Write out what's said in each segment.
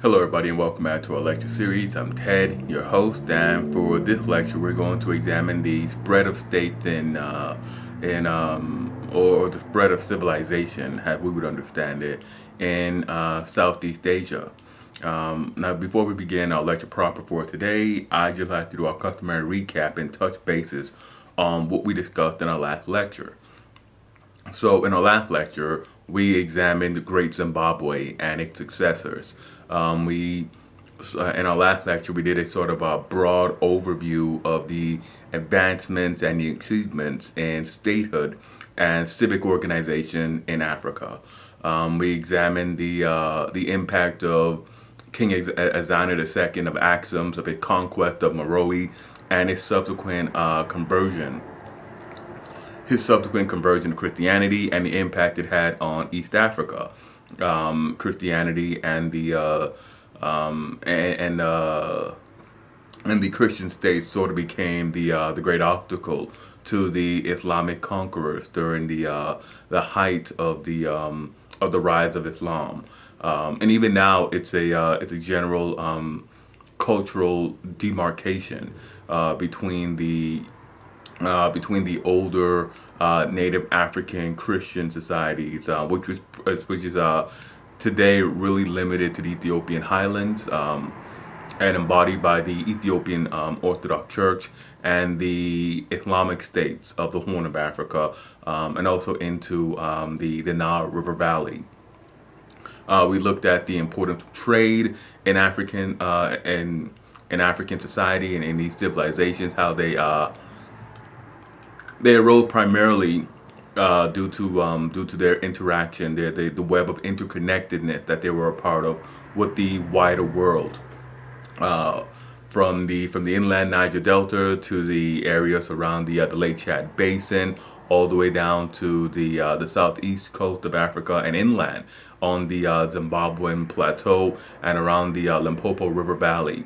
Hello everybody and welcome back to our lecture series. I'm Ted, your host, and for this lecture we're going to examine the spread of states or the spread of civilization, as we would understand it, in Southeast Asia. Now before we begin our lecture proper for today, I just like to do our customary recap and touch bases on what we discussed in our last lecture. So, in our last lecture, we examined the Great Zimbabwe and its successors. In our last lecture, we did a sort of a broad overview of the advancements and the achievements in statehood and civic organization in Africa. We examined the impact of King Azana II of Axum, of his conquest of Meroe, and his subsequent conversion to Christianity and the impact it had on East Africa. Christianity and the Christian state sort of became the great obstacle to the Islamic conquerors during the height of the rise of Islam. And even now, it's a general cultural demarcation between the older native African Christian societies, which is today really limited to the Ethiopian highlands, and embodied by the Ethiopian Orthodox Church and the Islamic states of the Horn of Africa, and also into the Nile River Valley. We looked at the importance of trade in African society and in these civilizations, how they arose primarily due to their interaction, the web of interconnectedness that they were a part of with the wider world, from the inland Niger Delta to the areas around the Lake Chad Basin, all the way down to the southeast coast of Africa and inland on the Zimbabwean plateau and around the Limpopo River Valley.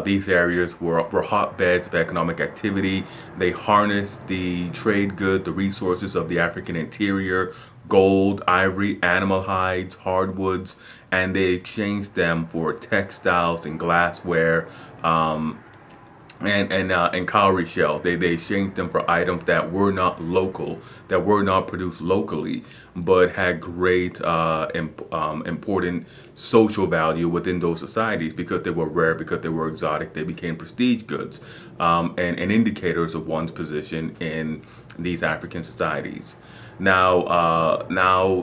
These areas were hotbeds of economic activity. They harnessed the trade goods, the resources of the African interior, gold, ivory, animal hides, hardwoods, and they exchanged them for textiles and glassware, and cowrie shell. They exchanged them for items that were not local, that were not produced locally, but had great important social value within those societies because they were rare, because they were exotic. They became prestige goods, and indicators of one's position in these African societies. Now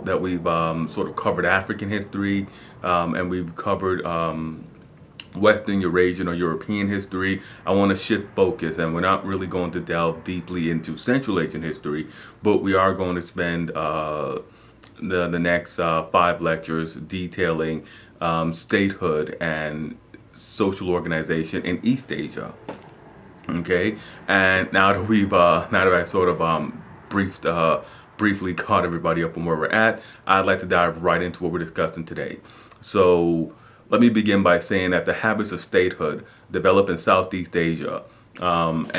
that we've sort of covered African history, and we've covered Western Eurasian or European history, I want to shift focus, and we're not really going to delve deeply into Central Asian history, but we are going to spend the next 5 lectures detailing statehood and social organization in East Asia. Okay, and now that I sort of briefly caught everybody up on where we're at, I'd like to dive right into what we're discussing today. So let me begin by saying that the habits of statehood developed in Southeast Asia, and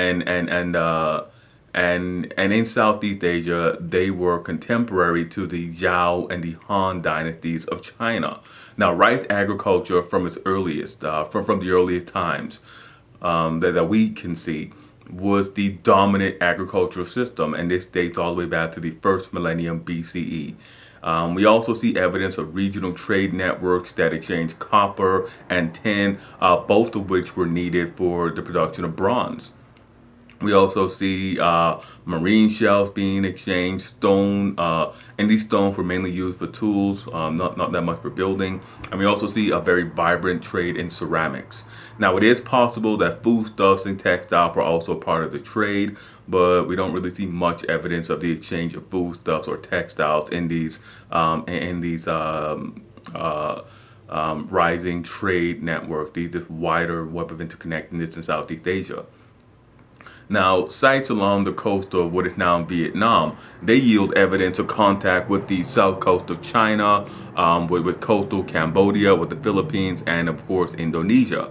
in Southeast Asia, they were contemporary to the Zhou and the Han dynasties of China. Now, rice agriculture from its earliest, from the earliest times that we can see, was the dominant agricultural system, and this dates all the way back to the first millennium BCE. We also see evidence of regional trade networks that exchanged copper and tin, both of which were needed for the production of bronze. We also see marine shells being exchanged, stone, and these stones were mainly used for tools, not that much for building. And we also see a very vibrant trade in ceramics. Now, it is possible that foodstuffs and textiles were also part of the trade, but we don't really see much evidence of the exchange of foodstuffs or textiles in these rising trade network, this wider web of interconnectedness in Southeast Asia. Now, sites along the coast of what is now Vietnam, they yield evidence of contact with the south coast of China, with coastal Cambodia, with the Philippines, and of course Indonesia.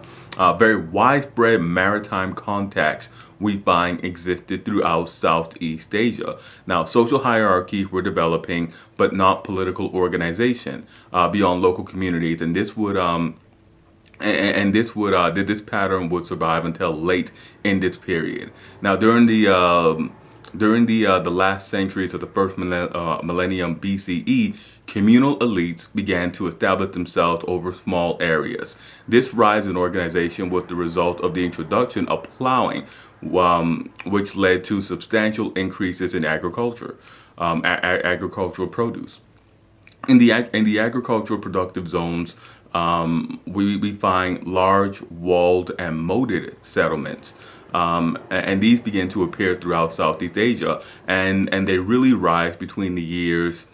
Very widespread maritime contacts we find existed throughout Southeast Asia. Now, social hierarchies were developing, but not political organization beyond local communities, and this would and this pattern would survive until late in this period. Now, during the last centuries of the first millennium BCE, communal elites began to establish themselves over small areas. This rise in organization was the result of the introduction of plowing, which led to substantial increases in agricultural produce. In the agricultural productive zones, we find large walled and moated settlements, and these begin to appear throughout Southeast Asia, and they really rise between the years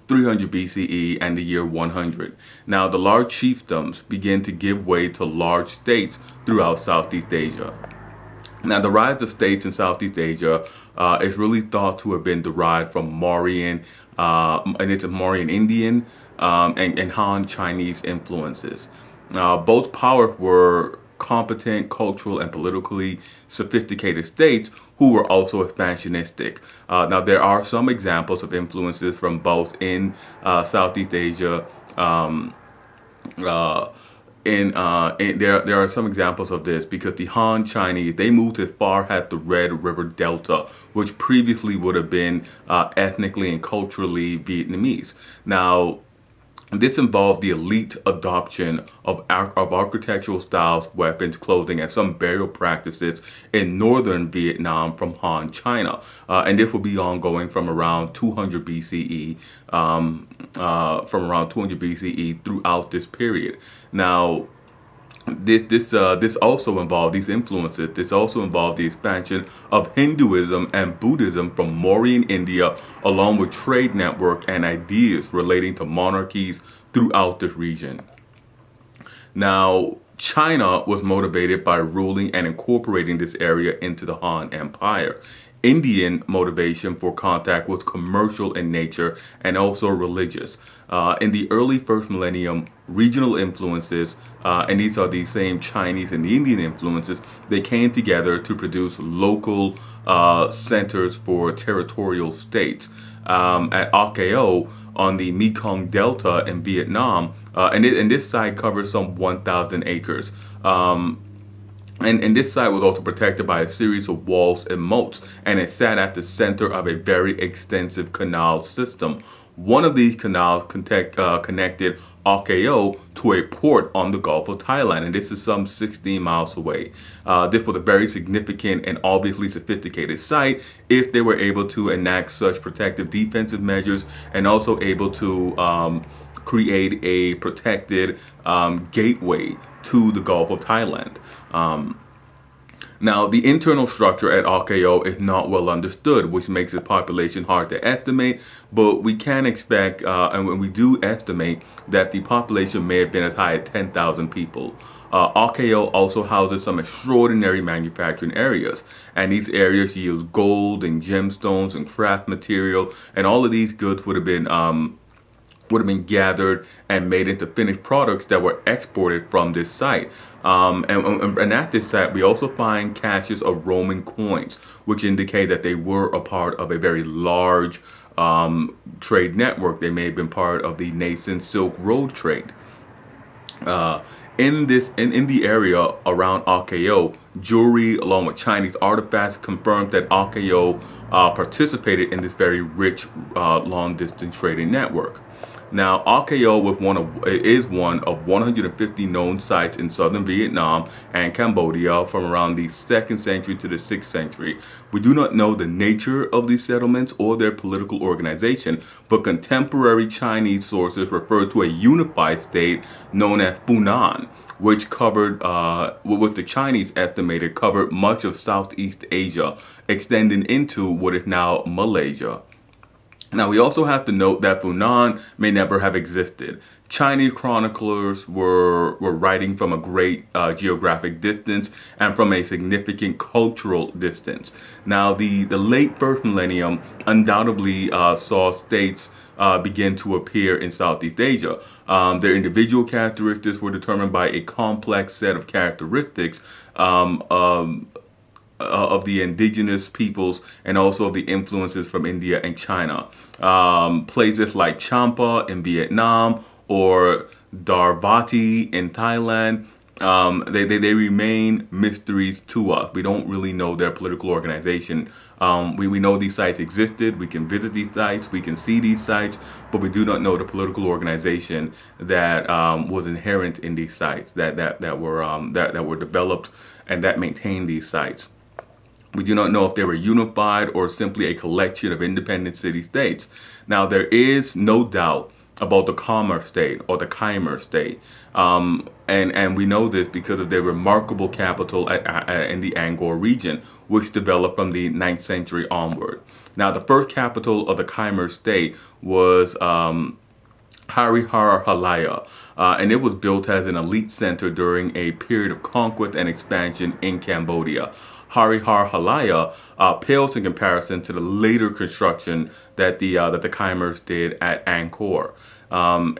300 BCE and the year 100. Now, the large chiefdoms begin to give way to large states throughout Southeast Asia. Now, the rise of states in Southeast Asia is really thought to have been derived from Mauryan, and it's a Mauryan Indian and Han Chinese influences. Both powers were competent, cultural, and politically sophisticated states who were also expansionistic. Now, there are some examples of influences from both in Southeast Asia. There are some examples of this because the Han Chinese, they moved as far as the Red River Delta, which previously would have been ethnically and culturally Vietnamese. Now, this involved the elite adoption of architectural styles, weapons, clothing, and some burial practices in northern Vietnam from Han China. And this will be ongoing from around 200 BCE, throughout this period. Now, this also involved these influences. This also involved the expansion of Hinduism and Buddhism from Mauryan India, along with trade network and ideas relating to monarchies throughout this region. Now, China was motivated by ruling and incorporating this area into the Han Empire. Indian motivation for contact was commercial in nature and also religious. In the early first millennium, regional influences, and these are the same Chinese and Indian influences, they came together to produce local centers for territorial states. At Akeo on the Mekong Delta in Vietnam, and this site covers some 1,000 acres. And this site was also protected by a series of walls and moats, and it sat at the center of a very extensive canal system. One of these canals connected Akeo to a port on the Gulf of Thailand, and this is some 16 miles away. This was a very significant and obviously sophisticated site if they were able to enact such protective defensive measures and also able to create a protected gateway to the Gulf of Thailand. Now, the internal structure at Akeo is not well understood, which makes its population hard to estimate, but we can expect, and when we do estimate, that the population may have been as high as 10,000 people. Akeo also houses some extraordinary manufacturing areas, and these areas yield gold and gemstones and craft material, and all of these goods would have been gathered and made into finished products that were exported from this site. And at this site, we also find caches of Roman coins, which indicate that they were a part of a very large trade network. They may have been part of the nascent Silk Road trade. In the area around Akeo, jewelry along with Chinese artifacts confirmed that Akeo participated in this very rich long-distance trading network. Now, Akeo is one of 150 known sites in southern Vietnam and Cambodia from around the 2nd century to the 6th century. We do not know the nature of these settlements or their political organization, but contemporary Chinese sources refer to a unified state known as Funan, which covered, what the Chinese estimated covered much of Southeast Asia, extending into what is now Malaysia. Now, we also have to note that Funan may never have existed. Chinese chroniclers were writing from a great geographic distance and from a significant cultural distance. Now, the late first millennium undoubtedly saw states begin to appear in Southeast Asia. Their individual characteristics were determined by a complex set of characteristics of the indigenous peoples and also the influences from India and China. Places like Champa in Vietnam or Dharwati in Thailand They remain mysteries to us. We don't really know their political organization. We know these sites existed. We can visit these sites. We can see these sites, but we do not know the political organization that was inherent in these sites that were developed and that maintained these sites. We do not know if they were unified or simply a collection of independent city-states. Now, there is no doubt about the Khmer state or the Khmer state. And we know this because of their remarkable capital in the Angkor region, which developed from the 9th century onward. Now, the first capital of the Khmer state was Halaya, and it was built as an elite center during a period of conquest and expansion in Cambodia. Halaya pales in comparison to the later construction that the Khmers did at Angkor.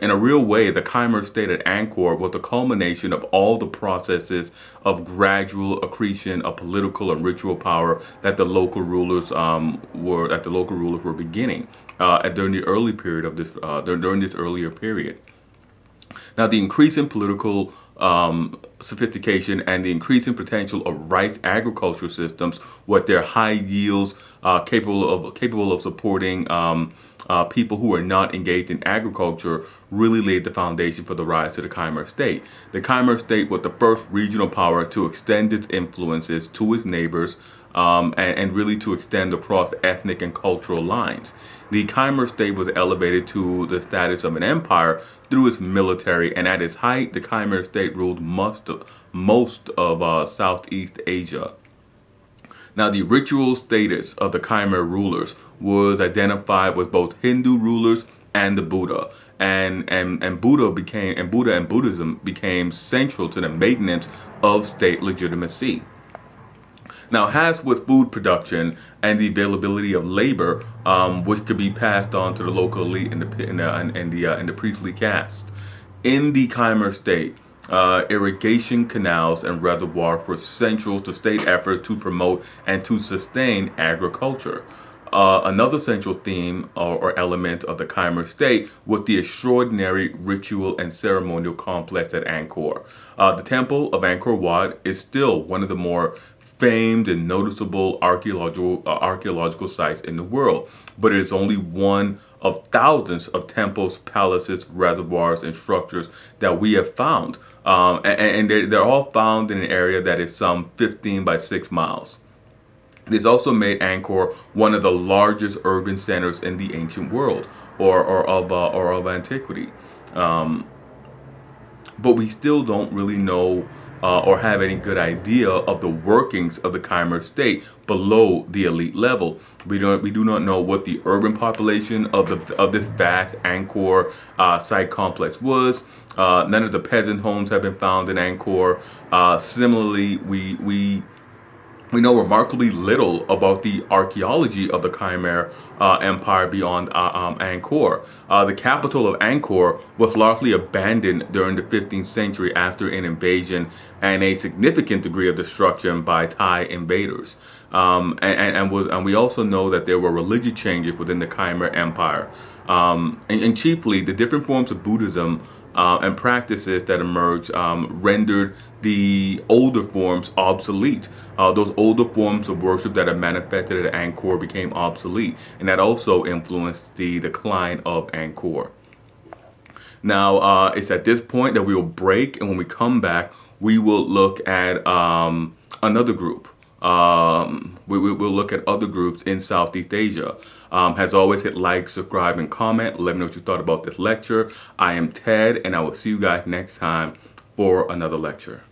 In a real way, the Khmer state at Angkor was the culmination of all the processes of gradual accretion of political and ritual power that the local rulers were beginning during the early period of this during this earlier period. Now, the increasing political sophistication and the increasing potential of rice agriculture systems with their high yields capable of supporting people who are not engaged in agriculture really laid the foundation for the rise of the Khmer state. The Khmer state was the first regional power to extend its influences to its neighbors and really to extend across ethnic and cultural lines. The Khmer state was elevated to the status of an empire through its military, and at its height, the Khmer state ruled most of Southeast Asia. Now, the ritual status of the Khmer rulers was identified with both Hindu rulers and the Buddha, and Buddhism became central to the maintenance of state legitimacy. Now, as with food production and the availability of labor, which could be passed on to the local elite in the priestly caste, in the Khmer state, irrigation canals and reservoirs were central to state efforts to promote and to sustain agriculture. Another central theme or element of the Khmer state was the extraordinary ritual and ceremonial complex at Angkor. The temple of Angkor Wat is still one of the more famed and noticeable archaeological sites in the world, but it is only one of thousands of temples, palaces, reservoirs, and structures that we have found. And they're all found in an area that is some 15 by 6 miles. This also made Angkor one of the largest urban centers in the ancient world, or of antiquity. But we still don't really know or have any good idea of the workings of the Khmer state below the elite level. We do not know what the urban population of this vast Angkor site complex was. None of the peasant homes have been found in Angkor. Similarly, we know remarkably little about the archaeology of the Khmer Empire beyond Angkor. The capital of Angkor was largely abandoned during the 15th century after an invasion and a significant degree of destruction by Thai invaders. And we also know that there were religious changes within the Khmer Empire. And chiefly, the different forms of Buddhism and practices that emerged rendered the older forms obsolete. Those older forms of worship that had manifested at Angkor became obsolete, and that also influenced the decline of Angkor. Now, it's at this point that we will break, and when we come back, we will look at another group. We'll look at other groups in Southeast Asia. As always, hit like, subscribe, and comment. Let me know what you thought about this lecture. I am Ted, and I will see you guys next time for another lecture.